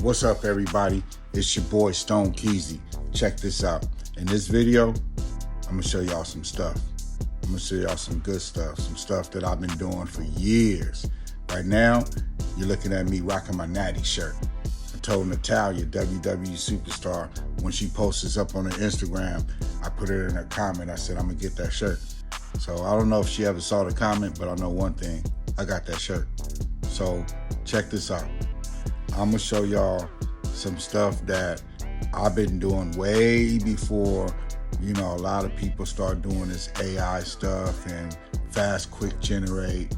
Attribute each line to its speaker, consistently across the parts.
Speaker 1: What's up, everybody? It's your boy STONEKEEZY. Check this out. In this video, I'm gonna show y'all some stuff. I'm gonna show y'all some good stuff, some stuff that I've been doing for years. Right now, you're looking at me rocking my Natty shirt. I told Natalia, WWE superstar, when she posts this up on her Instagram, I put it in her comment. I said, I'm gonna get that shirt. So I don't know if she ever saw the comment, but I know one thing, I got that shirt. So check this out. I'm gonna show y'all some stuff that I've been doing way before, a lot of people start doing this AI stuff and fast, quick generate,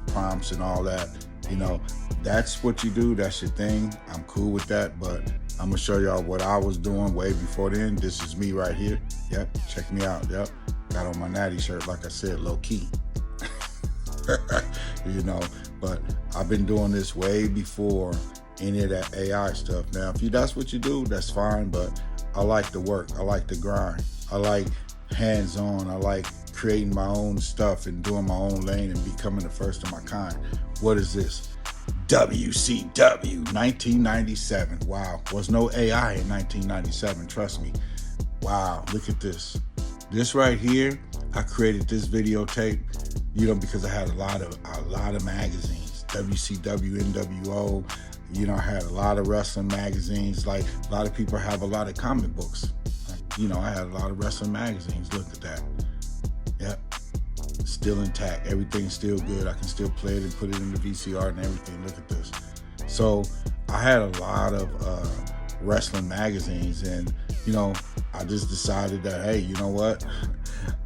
Speaker 1: prompts and all that. That's what you do, that's your thing. I'm cool with that, but I'm gonna show y'all what I was doing way before then. This is me right here. Yep, check me out, yep. Got on my Natty shirt, like I said, low key. But I've been doing this way before any of that AI stuff. Now, if that's what you do, that's fine, but I like the work, I like the grind, I like hands-on, I like creating my own stuff and doing my own lane and becoming the first of my kind. What is this? WCW 1997. Wow, was no AI in 1997, trust me. Wow, look at this. This right here, I created this videotape, because I had a lot of magazines, WCW, NWO, I had a lot of wrestling magazines. Like a lot of people have a lot of comic books. I had a lot of wrestling magazines. Look at that. Yep, still intact. Everything's still good. I can still play it and put it in the VCR and everything. Look at this. So I had a lot of wrestling magazines, and I just decided that, hey, you know what?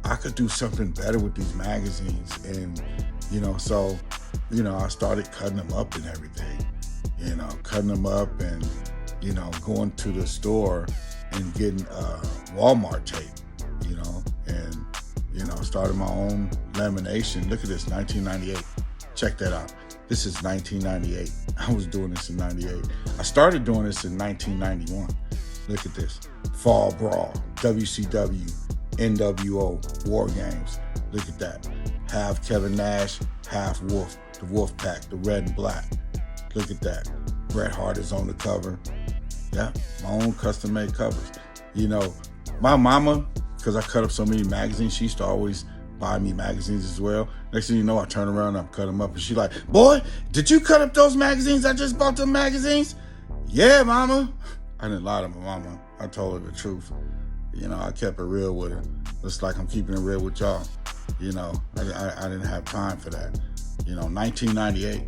Speaker 1: I could do something better with these magazines. And, so, I started cutting them up and everything, cutting them up and, going to the store and getting Walmart tape, and, started my own lamination. Look at this, 1998. Check that out. This is 1998. I was doing this in 98. I started doing this in 1991. Look at this. Fall Brawl, WCW, NWO, War Games. Look at that. Half Kevin Nash, half Wolf, the Wolf Pack, the red and black. Look at that. Bret Hart is on the cover. Yeah, my own custom-made covers. My mama, because I cut up so many magazines, she used to always buy me magazines as well. Next thing you know, I turn around and I cut them up, and she's like, boy, did you cut up those magazines? I just bought them magazines. Yeah, mama. I didn't lie to my mama. I told her the truth. I kept it real with her. Just like I'm keeping it real with y'all. I didn't have time for that. 1998,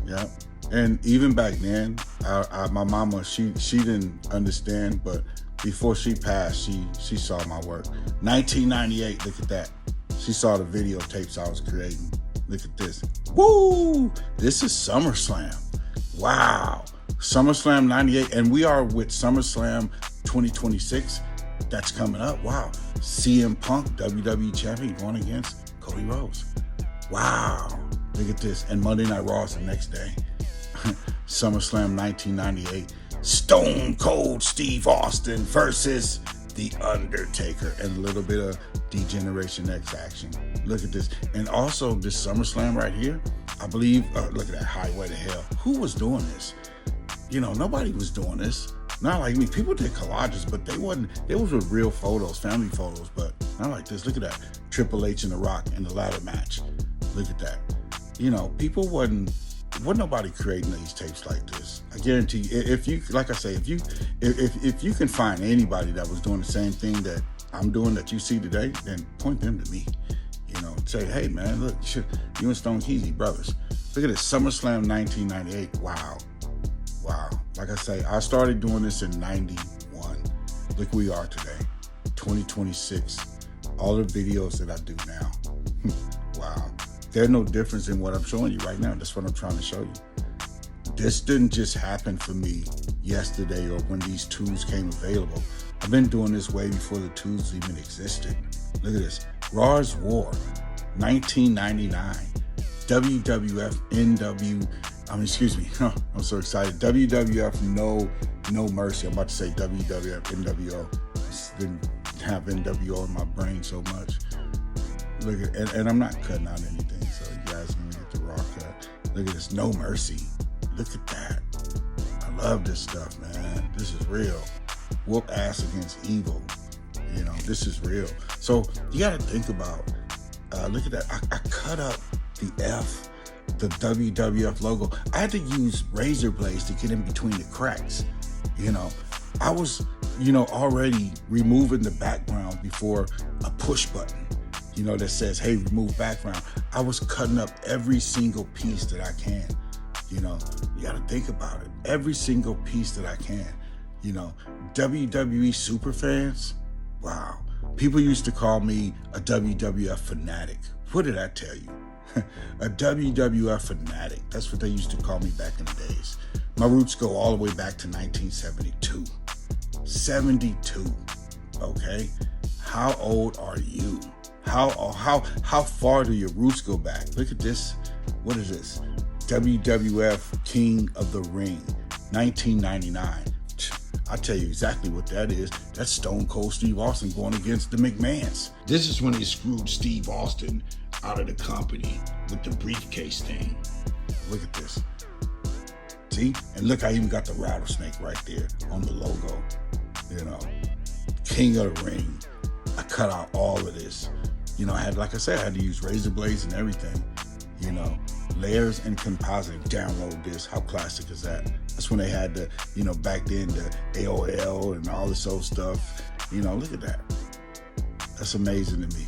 Speaker 1: yeah. And even back then, my mama, she didn't understand, but before she passed, she saw my work. 1998, look at that. She saw the videotapes I was creating. Look at this. Woo! This is SummerSlam. Wow. SummerSlam 98, and we are with SummerSlam 2026. That's coming up. Wow. CM Punk, WWE champion, going against Cody Rhodes. Wow. Look at this. And Monday Night Raw is the next day. SummerSlam 1998. Stone Cold Steve Austin versus The Undertaker, and a little bit of D-Generation X action. Look at this. And also this SummerSlam right here, I believe, look at that, Highway to Hell. Who was doing this? Nobody was doing this. Not like me. People did collages, but they was with real photos, family photos, but not like this. Look at that. Triple H and The Rock in the ladder match. Look at that. People wasn't nobody creating these tapes like this. I guarantee you, if you can find anybody that was doing the same thing that I'm doing that you see today, then point them to me. Say, hey man, look, you and STONEKEEZY brothers. Look at this, SummerSlam 1998. Wow. Like I say, I started doing this in 91. Look where we are today, 2026. All the videos that I do now. Wow. There's no difference in what I'm showing you right now. That's what I'm trying to show you. This didn't just happen for me yesterday or when these tools came available. I've been doing this way before the tools even existed. Look at this. Raw's War, 1999. WWF I'm so excited. WWF No Mercy. I'm about to say WWF NWO. Didn't have NWO in my brain so much. Look at, and I'm not cutting out anything, so you guys can get the raw cut. Look at this, No Mercy. Look at that. love this stuff, man. This is real. Whoop ass against evil. You know, this is real. So you got to think about, look at that. I cut up the F, the WWF logo. I had to use razor blades to get in between the cracks. You know, I was, already removing the background before a push button, that says, hey, remove background. I was cutting up every single piece that I can. You got to think about it. Every single piece that I can. WWE super fans, wow. People used to call me a WWF fanatic. What did I tell you? A WWF fanatic. That's what they used to call me back in the days. My roots go all the way back to 1972. 72, okay? How old are you? How far do your roots go back? Look at this. What is this? WWF King of the Ring, 1999. I'll tell you exactly what that is. That's Stone Cold Steve Austin going against the McMahons. This is when they screwed Steve Austin out of the company with the briefcase thing. Look at this. See? And look, I even got the rattlesnake right there on the logo. King of the Ring. I cut out all of this. I had to use razor blades and everything. Layers and composite. Download this. How classic is that? That's when they had the, back then, the AOL and all this old stuff. Look at that. That's amazing to me.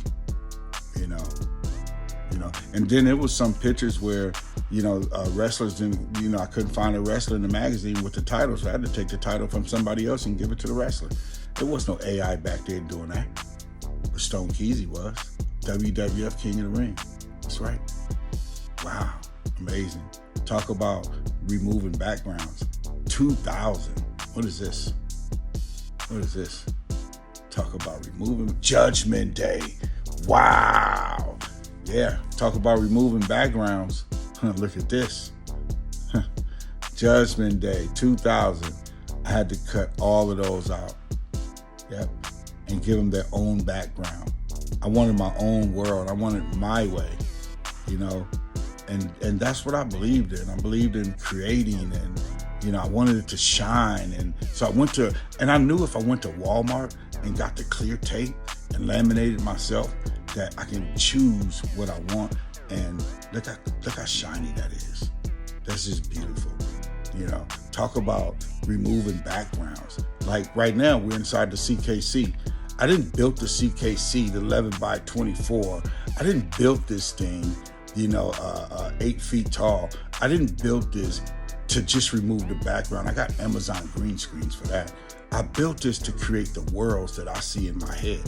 Speaker 1: And then there was some pictures where, wrestlers didn't, I couldn't find a wrestler in the magazine with the title, so I had to take the title from somebody else and give it to the wrestler. There was no AI back then doing that. But STONEKEEZY was. WWF King of the Ring. That's right. Wow. Amazing. Talk about removing backgrounds. 2000. What is this? What is this? Talk about removing Judgment Day. Wow. Yeah. Talk about removing backgrounds. Look at this. Judgment Day 2000. I had to cut all of those out. Yep. And give them their own background. I wanted my own world. I wanted my way. And that's what I believed in. I believed in creating, and I wanted it to shine. And so I knew if I went to Walmart and got the clear tape and laminated myself, that I can choose what I want. And look how shiny that is. That's just beautiful. Talk about removing backgrounds. Like right now, we're inside the CKC. I didn't build the CKC, the 11 by 24. I didn't build this thing, 8 feet tall. I didn't build this to just remove the background. I got Amazon green screens for that. I built this to create the worlds that I see in my head.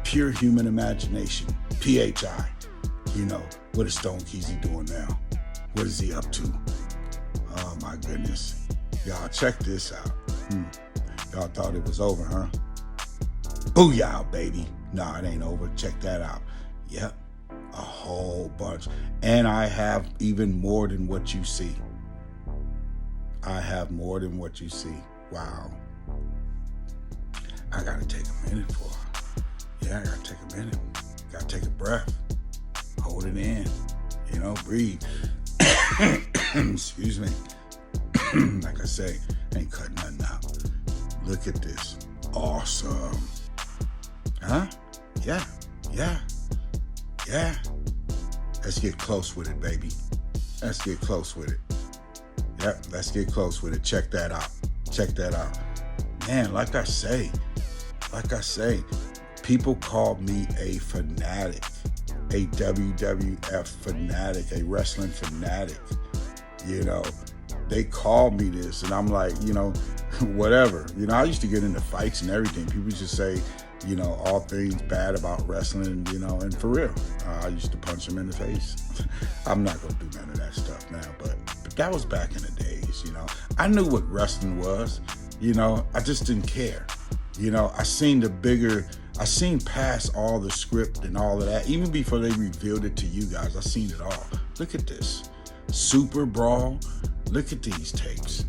Speaker 1: Pure human imagination, PHI. What is STONEKEEZY doing now? What is he up to? Oh my goodness. Y'all check this out. Y'all thought it was over, huh? Booyah, baby. Nah, it ain't over. Check that out. Yep. A whole bunch. And I have even more than what you see. I have more than what you see. Wow. I gotta take a minute for it. Yeah, I gotta take a minute. Gotta take a breath. Hold it in. Breathe. Excuse me. Like I say, ain't cutting nothing out. Look at this. Awesome. Huh? Yeah. Let's get close with it, baby. Let's get close with it. Yep, let's get close with it. Check that out. Man, like I say, people call me a fanatic, a WWF fanatic, a wrestling fanatic. They call me this, and I'm like, whatever. I used to get into fights and everything. People used to say, all things bad about wrestling, and for real, I used to punch them in the face. I'm not going to do none of that stuff now, but that was back in the days, I knew what wrestling was, I just didn't care. I seen past all the script and all of that, even before they revealed it to you guys. I seen it all. Look at this. Super Brawl. Look at these tapes.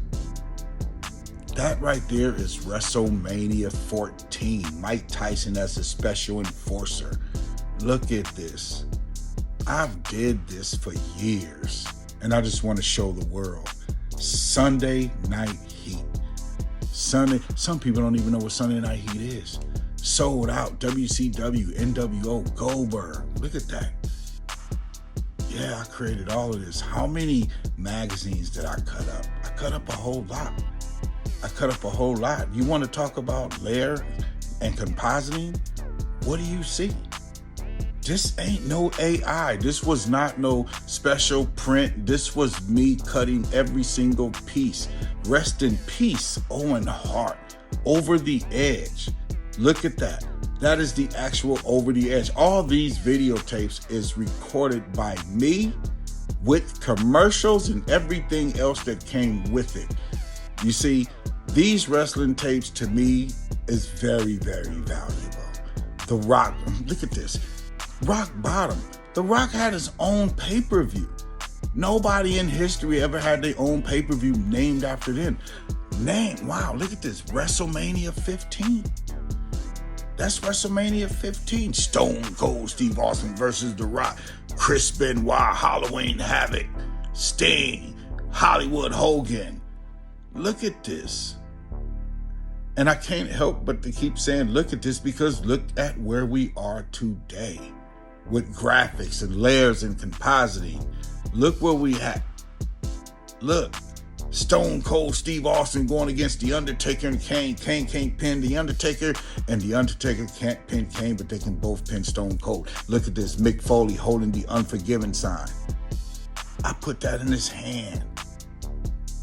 Speaker 1: That right there is WrestleMania 14. Mike Tyson as a special enforcer. Look at this. I've did this for years, and I just want to show the world. Sunday Night Heat. Some people don't even know what Sunday Night Heat is. Sold Out, WCW, NWO, Goldberg. Look at that. Yeah, I created all of this. How many magazines did I cut up? I cut up a whole lot. You want to talk about layer and compositing? What do you see? This ain't no AI. This was not no special print. This was me cutting every single piece. Rest in peace, Owen Hart. Over the Edge. Look at that. That is the actual Over the Edge. All these videotapes is recorded by me with commercials and everything else that came with it. You see, these wrestling tapes to me is very, very valuable. The Rock, look at this. Rock Bottom. The Rock had his own pay-per-view. Nobody in history ever had their own pay-per-view named after them. Wow, look at this. WrestleMania 15. That's WrestleMania 15. Stone Cold Steve Austin versus The Rock. Chris Benoit, Halloween Havoc. Sting, Hollywood Hogan. Look at this. And I can't help but to keep saying, look at this, because look at where we are today with graphics and layers and compositing. Look where we at. Look, Stone Cold Steve Austin going against The Undertaker and Kane. Kane can't pin The Undertaker, and The Undertaker can't pin Kane, but they can both pin Stone Cold. Look at this, Mick Foley holding the Unforgiven sign. I put that in his hand.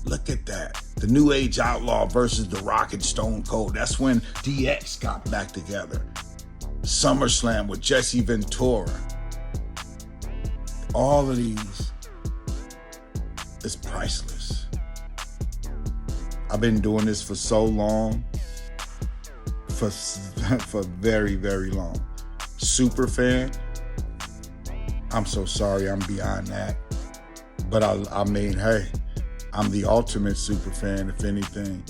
Speaker 1: Look at that. The New Age Outlaw versus The Rock and Stone Cold. That's when DX got back together. SummerSlam with Jesse Ventura. All of these is priceless. I've been doing this for so long, for very, very long. Super fan, I'm so sorry, I'm beyond that. But I mean, hey, I'm the ultimate super fan, if anything.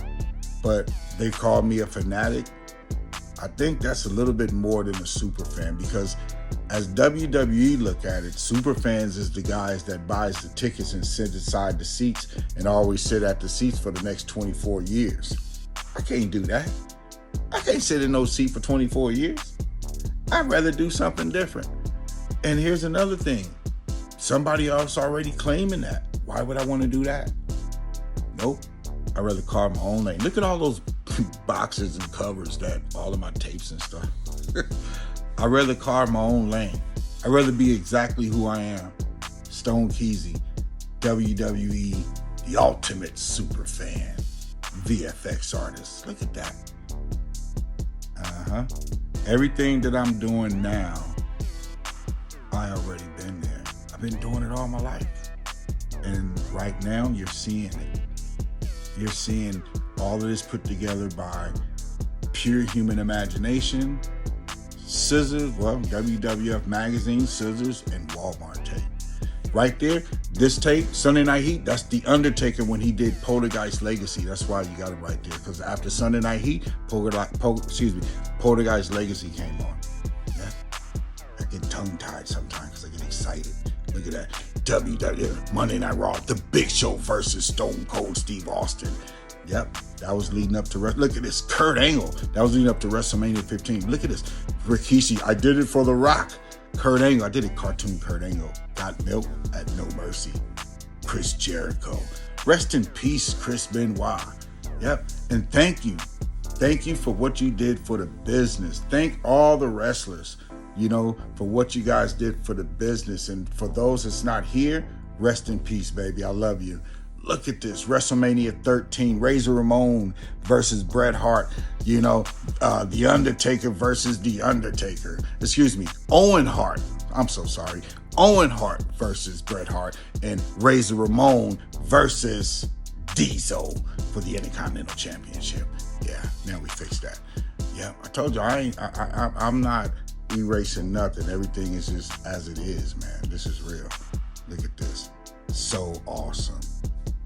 Speaker 1: But they call me a fanatic. I think that's a little bit more than a super fan, because as WWE look at it, super fans is the guys that buys the tickets and sit inside the seats and always sit at the seats for the next 24 years. I can't do that. I can't sit in no seat for 24 years. I'd rather do something different. And here's another thing. Somebody else already claiming that. Why would I want to do that? Nope. I'd rather carve my own lane. Look at all those boxes and covers that all of my tapes and stuff. I'd rather carve my own lane. I'd rather be exactly who I am. STONEKEEZY, WWE, the ultimate super fan, VFX artist. Look at that. Everything that I'm doing now, I already been there. I've been doing it all my life. And right now, you're seeing it. You're seeing all of this put together by pure human imagination, scissors, well, WWF magazine, scissors, and Walmart tape. Right there, this tape, Sunday Night Heat, that's The Undertaker when he did Poltergeist Legacy. That's why you got it right there, because after Sunday Night Heat, Poltergeist Legacy came on. Yeah. I get tongue-tied sometimes because I get excited. Look at that. WWF, Monday Night Raw, The Big Show versus Stone Cold Steve Austin. Yep, that was leading up to, look at this, Kurt Angle. That was leading up to WrestleMania 15. Look at this, Rikishi, I did it for The Rock. Kurt Angle, I did it, cartoon Kurt Angle. Got milk at No Mercy. Chris Jericho. Rest in peace, Chris Benoit. Yep, and thank you. Thank you for what you did for the business. Thank all the wrestlers, for what you guys did for the business. And for those that's not here, rest in peace, baby. I love you. Look at this, WrestleMania 13, Razor Ramon versus Bret Hart. The Undertaker versus The Undertaker. Owen Hart. I'm so sorry. Owen Hart versus Bret Hart, and Razor Ramon versus Diesel for the Intercontinental Championship. Yeah, now we fixed that. Yeah, I told you I'm not erasing nothing. Everything is just as it is, man. This is real. Look at this. So awesome.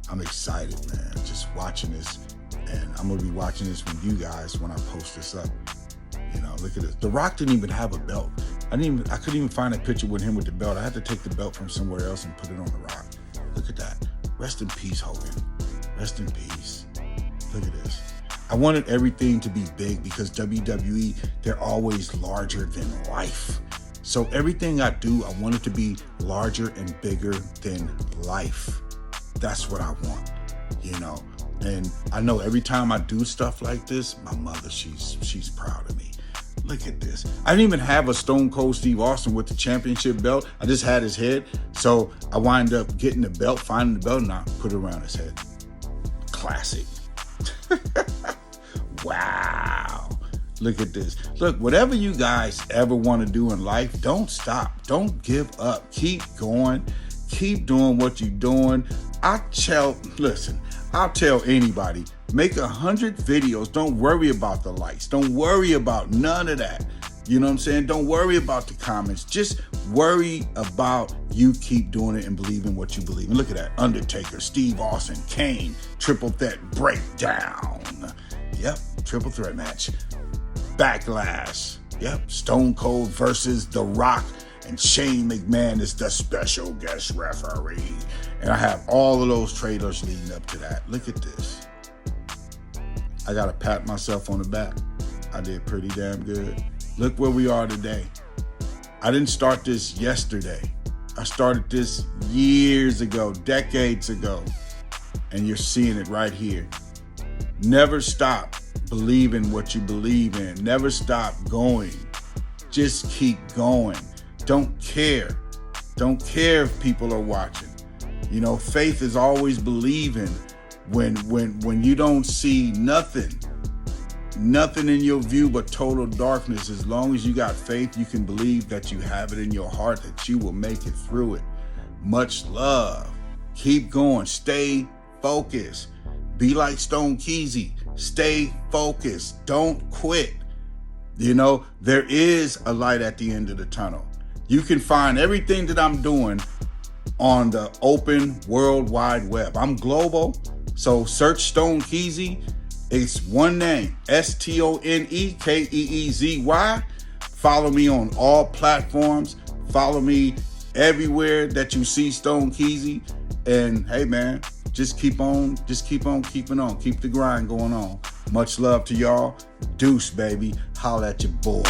Speaker 1: I'm excited, man, just watching this. And I'm going to be watching this with you guys when I post this up. Look at this. The Rock didn't even have a belt. I couldn't even find a picture with him with the belt. I had to take the belt from somewhere else and put it on The Rock. Look at that. Rest in peace, Hogan. Rest in peace. Look at this. I wanted everything to be big because WWE, they're always larger than life. So everything I do, I want it to be larger and bigger than life. That's what I want, you know. And I know every time I do stuff like this, my mother, she's proud of me. Look at this. I didn't even have a Stone Cold Steve Austin with the championship belt. I just had his head. So I wind up getting the belt, finding the belt, and I put it around his head. Classic. Wow. Look at this. Look, whatever you guys ever want to do in life, don't stop. Don't give up. Keep going. Keep doing what you're doing. I'll tell anybody, make 100 videos. Don't worry about the likes. Don't worry about none of that. You know what I'm saying? Don't worry about the comments. Just worry about you keep doing it and believe in what you believe in. Look at that. Undertaker, Steve Austin, Kane, triple threat breakdown. Yep, triple threat match. Backlash. Yep, Stone Cold versus The Rock, and Shane McMahon is the special guest referee. And I have all of those trailers leading up to that. Look at this. I gotta pat myself on the back. I did pretty damn good. Look where we are today. I didn't start this yesterday. I started this years ago, decades ago. And you're seeing it right here. Never stop believing what you believe in. Never stop going. Just keep going. Don't care. Don't care if people are watching. You know, faith is always believing when you don't see nothing in your view but total darkness. As long as you got faith, you can believe that you have it in your heart that you will make it through it. Much love. Keep going. Stay focused. Be like STONEKEEZY. Stay focused. Don't quit. You know, there is a light at the end of the tunnel. You can find everything that I'm doing on the open World Wide Web. I'm global, so search STONEKEEZY. It's one name, STONEKEEZY. Follow me on all platforms. Follow me everywhere that you see STONEKEEZY. And hey man, just keep on keeping on. Keep the grind going on. Much love to y'all. Deuce, baby. Holla at your boy.